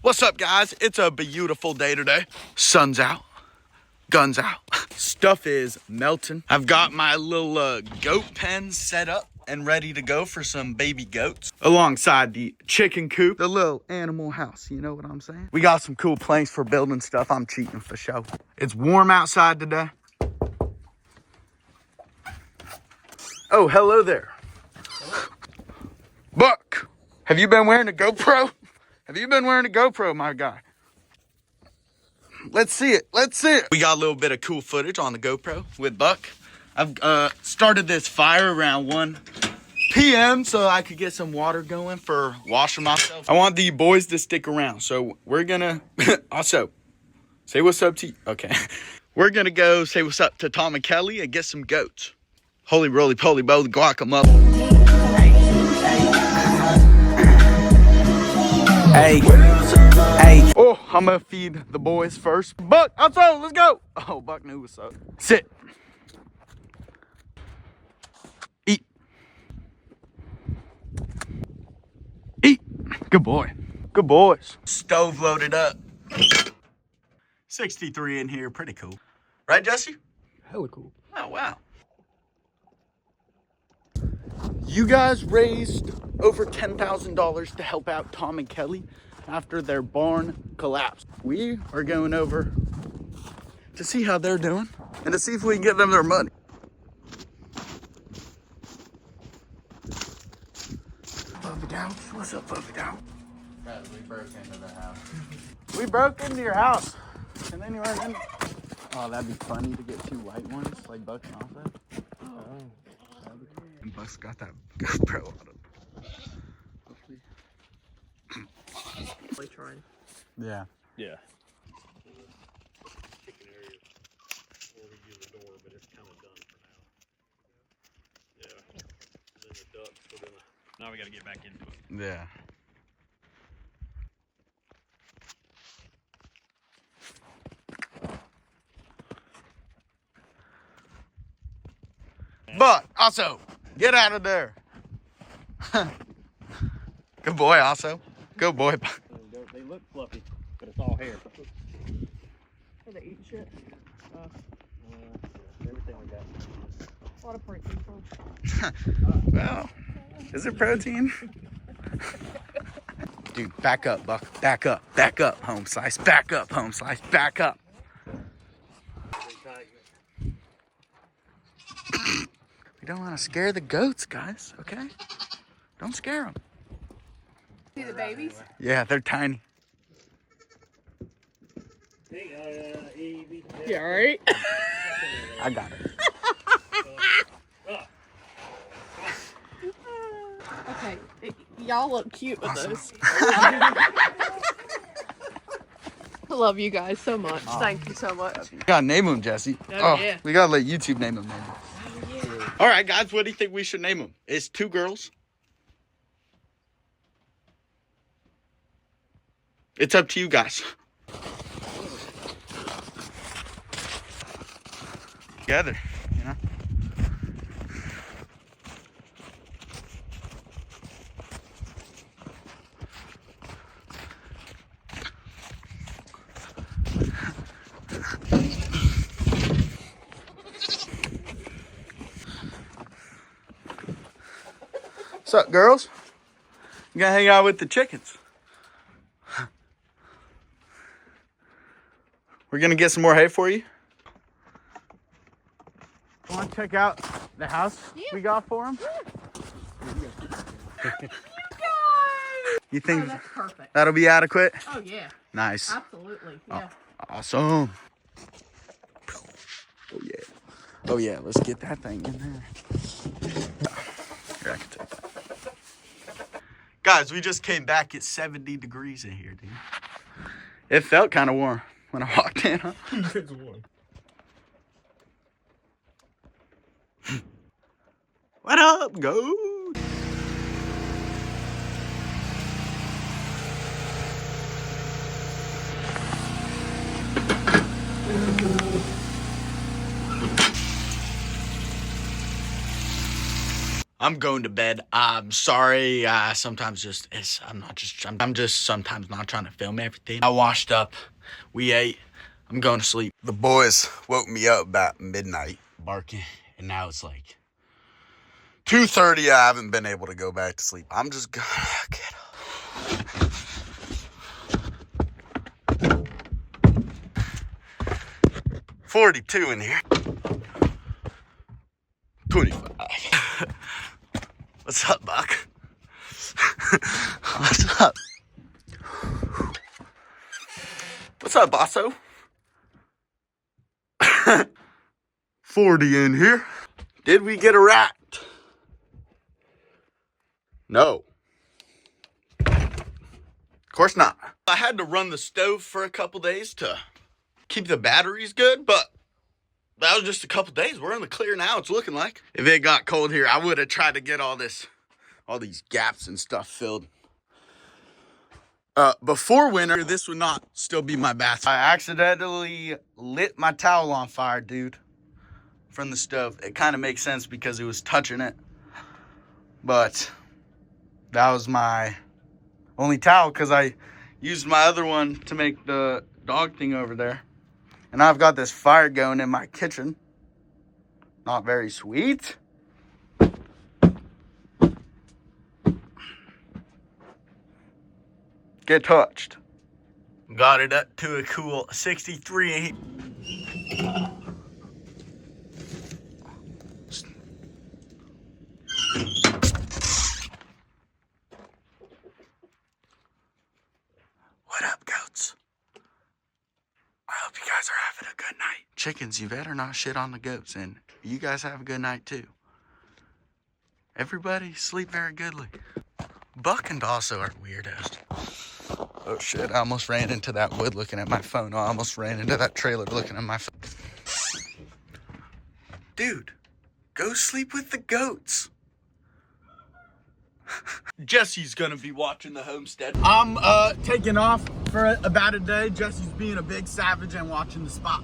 What's up, guys? It's a beautiful day today. Sun's out, guns out. Stuff is melting. I've got my little goat pen set up and ready to go for some baby goats. Alongside the chicken coop, the little animal house, you know what I'm saying? We got some cool planks for building stuff. I'm cheating for sure. It's warm outside today. Oh, hello there. Hello. Buck, have you been wearing a GoPro? Have you been wearing a GoPro, my guy? Let's see it. Let's see it. We got a little bit of cool footage on the GoPro with Buck. I've started this fire around 1 p.m. so I could get some water going for washing myself. I want the boys to stick around, so we're gonna also say what's up to you. Okay. We're gonna go say what's up to Tom and Kelly and get some goats. Holy roly poly boly guacamole. Hey, hey. Oh, I'm gonna feed the boys first. Buck, outside, let's go. Oh, Buck knew what's up. Sit. Eat. Eat. Good boy. Good boys. Stove loaded up. 63 in here, pretty cool. Right, Jesse? Hella cool. Oh, wow. You guys raised over $10,000 to help out Tom and Kelly after their barn collapsed. We are going over to see how they're doing and to see if we can get them their money. Bubba Down, what's up, Bubba Down? Guys, we broke into the house. We broke into your house, and then you went in. Oh, that'd be funny to get 2 white ones like Buck and Offset. Oh. And Buck's got that GoPro on him. Trying. Yeah. Yeah. Chicken area where we do the door, but it's kind of done for now. Yeah. And then the ducks, we're gonna. Now we gotta get back into it. Yeah. But also, get out of there. Good boy, also. Good boy. They look fluffy, but it's all hair. Are they eating shit? Everything we got. A lot of protein. Well, is it protein? Dude, back up, Buck. Back up. Back up, home slice. Back up, home slice. Back up. We don't want to scare the goats, guys, okay? Don't scare them. See the babies? Yeah, they're tiny. Yeah, right? I got it. Okay, y'all look cute with those. I love you guys so much. Thank you so much. We gotta name them, Jesse. Oh, yeah. We gotta let YouTube name them. All right, guys, what do you think we should name them? It's 2 girls. It's up to you guys. Together, you know? What's up, girls? You gonna hang out with the chickens? We're gonna get some more hay for you. Want to check out the house we got for him? You think Oh, that's perfect. that'll be adequate? Oh, yeah. Nice. Absolutely. Yeah. Awesome. Oh yeah. Oh yeah, let's get that thing in there. Here, I can take that. Guys, we just came back at 70 degrees in here, dude. It felt kind of warm when I walked in, huh? It's warm. What up, go? I'm going to bed. I'm sorry. Sometimes I'm just sometimes not trying to film everything. I washed up. We ate. I'm going to sleep. The boys woke me up about midnight barking, and now it's like 2:30. I haven't been able to go back to sleep. I'm just gonna get up. 42 in here. 25. What's up, Buck? What's up? What's up, bosso? 40 in here. Did we get a rat? No. Of course not. I had to run the stove for a couple days to keep the batteries good, but that was just a couple days. We're in the clear now, it's looking like. If it got cold here, I would have tried to get all these gaps and stuff filled. Before winter, this would not still be my bathroom. I accidentally lit my towel on fire, dude, from the stove. It kind of makes sense because it was touching it. But that was my only towel because I used my other one to make the dog thing over there. And I've got this fire going in my kitchen. Not very sweet. Get touched. Got it up to a cool 63. What up, goats? I hope you guys are having a good night. Chickens, you better not shit on the goats, and you guys have a good night too. Everybody sleep very goodly. Buck and Bosso are weirdos. Oh shit, I almost ran into that wood looking at my phone. I almost ran into that trailer looking at my phone. Dude, go sleep with the goats. Jesse's gonna be watching the homestead. I'm taking off for about a day. Jesse's being a big savage and watching the spot.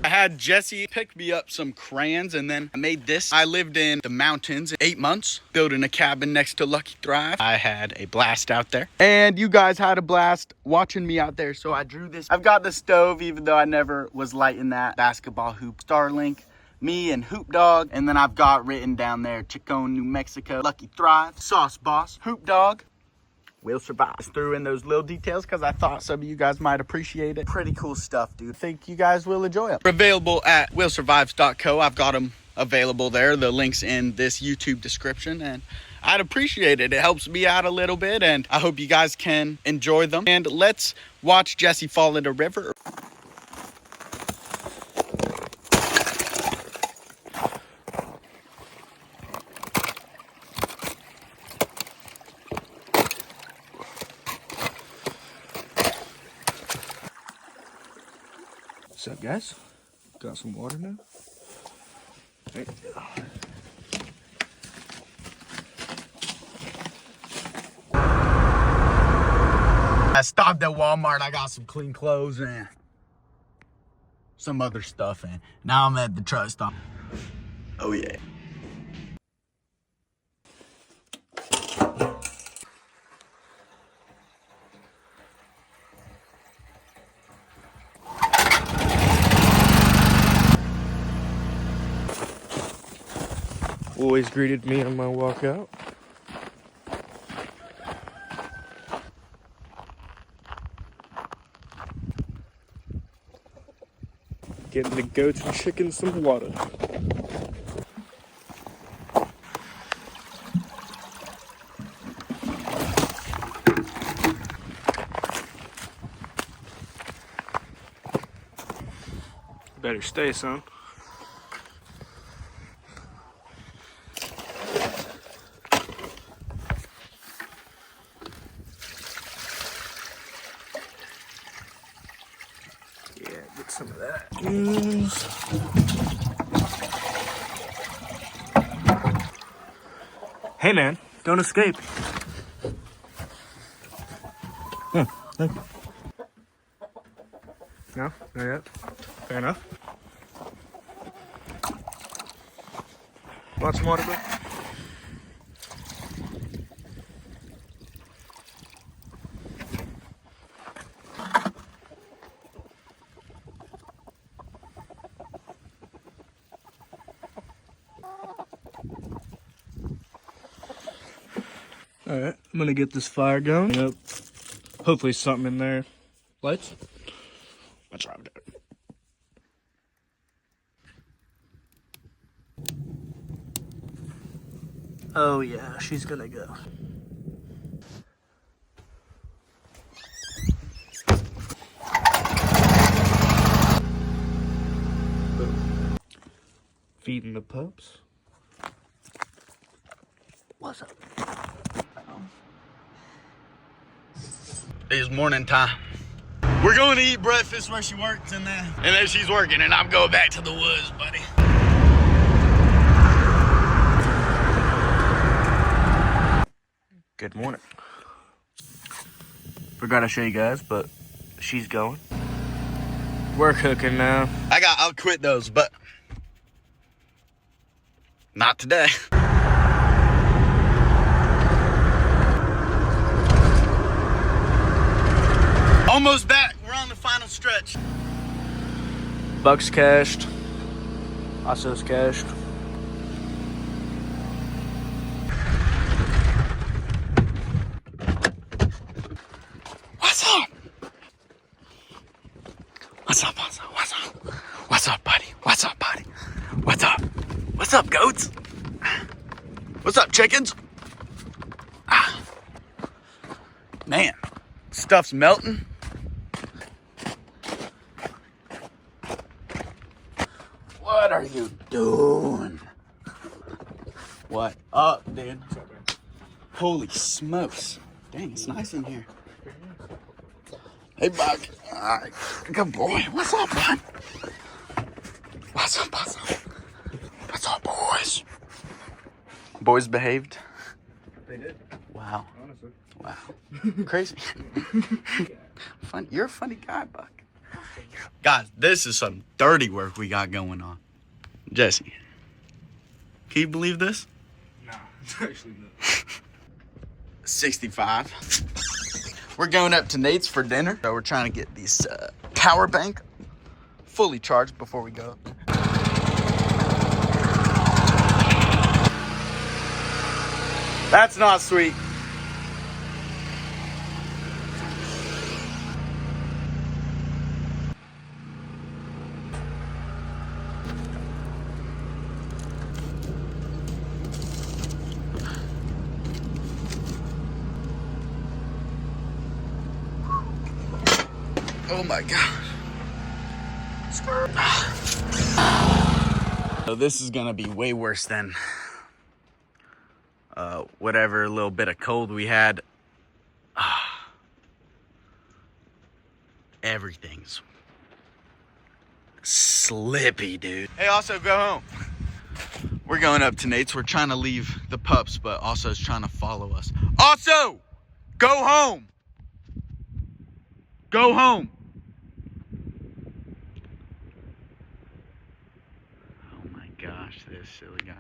I had Jesse pick me up some crayons and then I made this. I lived in the mountains 8 months, building a cabin next to Lucky Thrive. I had a blast out there. And you guys had a blast watching me out there, so I drew this. I've got the stove, even though I never was lighting that. Basketball hoop, Starlink, me and Hoop Dog. And then I've got written down there, Chicon, New Mexico, Lucky Thrive, Sauce Boss, Hoop Dog. Will survive. Just threw in those little details because I thought some of you guys might appreciate it. Pretty cool stuff, dude. Think you guys will enjoy them. Available at willsurvives.co. I've got them available there. The link's in this YouTube description, and I'd appreciate it. It helps me out a little bit, and I hope you guys can enjoy them. And let's watch Jesse fall in the river. What's up, guys? Got some water now? Hey. I stopped at Walmart. I got some clean clothes and some other stuff, and now I'm at the truck stop. Oh yeah. Always greeted me on my walk out. Getting the goats and chickens some water. Better stay, son. Get some of that. Hey man, don't escape. Thank you. No? Not yet? Fair enough. Want some water, bro? Alright, I'm gonna get this fire going. Yep. Hopefully something in there. Lights? That's right there. Oh yeah, she's gonna go. Feeding the pups. What's up? It's morning time. We're going to eat breakfast where she works and then she's working and I'm going back to the woods, buddy. Good morning. Forgot to show you guys, but she's going. We're cooking now. I'll quit those, but not today. Almost back. We're on the final stretch. Buck's cashed. Osso's cashed. What's up? What's up, what's up, what's up? What's up, buddy? What's up, buddy? What's up? What's up, goats? What's up, chickens? Ah. Man, stuff's melting. What are you doing? What up, dude? Holy smokes. Dang, it's nice in here. Hey, Buck. All right. Good boy. What's up, bud? What's up, what's up? What's up, boys? Boys behaved? They did. Wow. Honestly. Wow. Crazy. Fun. You're a funny guy, Buck. Guys, this is some dirty work we got going on. Jesse, can you believe this? No, it's actually not. 65. We're going up to Nate's for dinner. So we're trying to get these power bank fully charged before we go. That's not sweet. Oh my God. So this is gonna be way worse than whatever little bit of cold we had. Everything's slippy, dude. Hey, also go home. We're going up to Nate's. We're trying to leave the pups, but also is trying to follow us. Also, go home. Go home. Oh my gosh, this silly guy.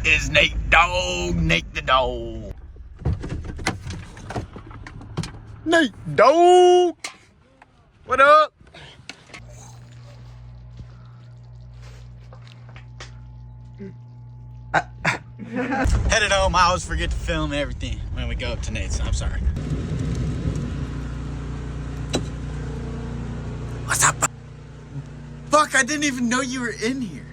Is Nate Dog, Nate the Dog. Nate Dog! What up? Headed home, I always forget to film everything when we go up to Nate's. I'm sorry. What's up? Fuck, I didn't even know you were in here.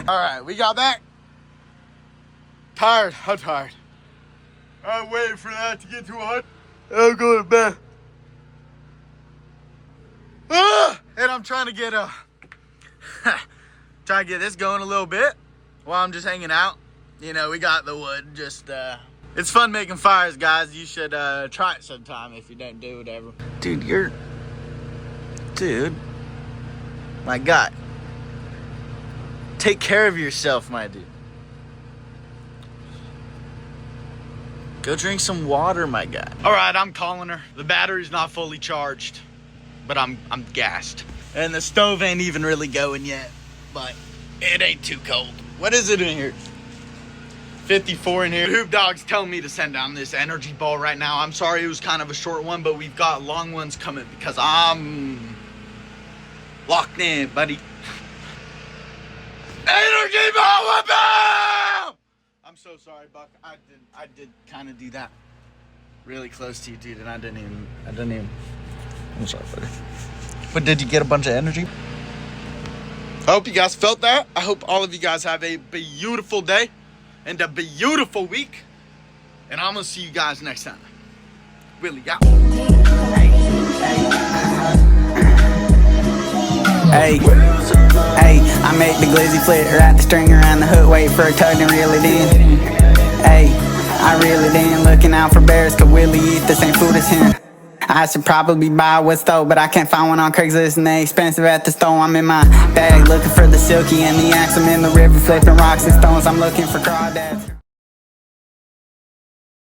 Alright, we got back. Tired. I'm tired. I'm waiting for that to get to 100. I'm going to bed. And I'm trying to get this going a little bit while I'm just hanging out. You know, we got the wood. Just it's fun making fires, guys. You should try it sometime if you don't do whatever. Dude, Dude. My God. Take care of yourself, my dude. Go drink some water, my guy. All right, I'm calling her. The battery's not fully charged, but I'm gassed. And the stove ain't even really going yet, but it ain't too cold. What is it in here? 54 in here. Hoop Dog's telling me to send down this energy ball right now. I'm sorry it was kind of a short one, but we've got long ones coming because I'm locked in, buddy. Energy ball, bam! I'm so sorry, Buck. I did kind of do that really close to you, dude, and I didn't even. I'm sorry, buddy. But did you get a bunch of energy? I hope you guys felt that. I hope all of you guys have a beautiful day and a beautiful week. And I'm gonna see you guys next time. Willie out. Hey, I make the glizzy flip, wrap the string around the hook, wait for a tug and reel it in. Hey, I reel it in, looking out for bears, cause Willie eat the same food as him. I should probably buy what's stole, but I can't find one on Craigslist and they expensive at the store. I'm in my bag looking for the silky and the axe. I'm in the river flipping rocks and stones. I'm looking for crawdads.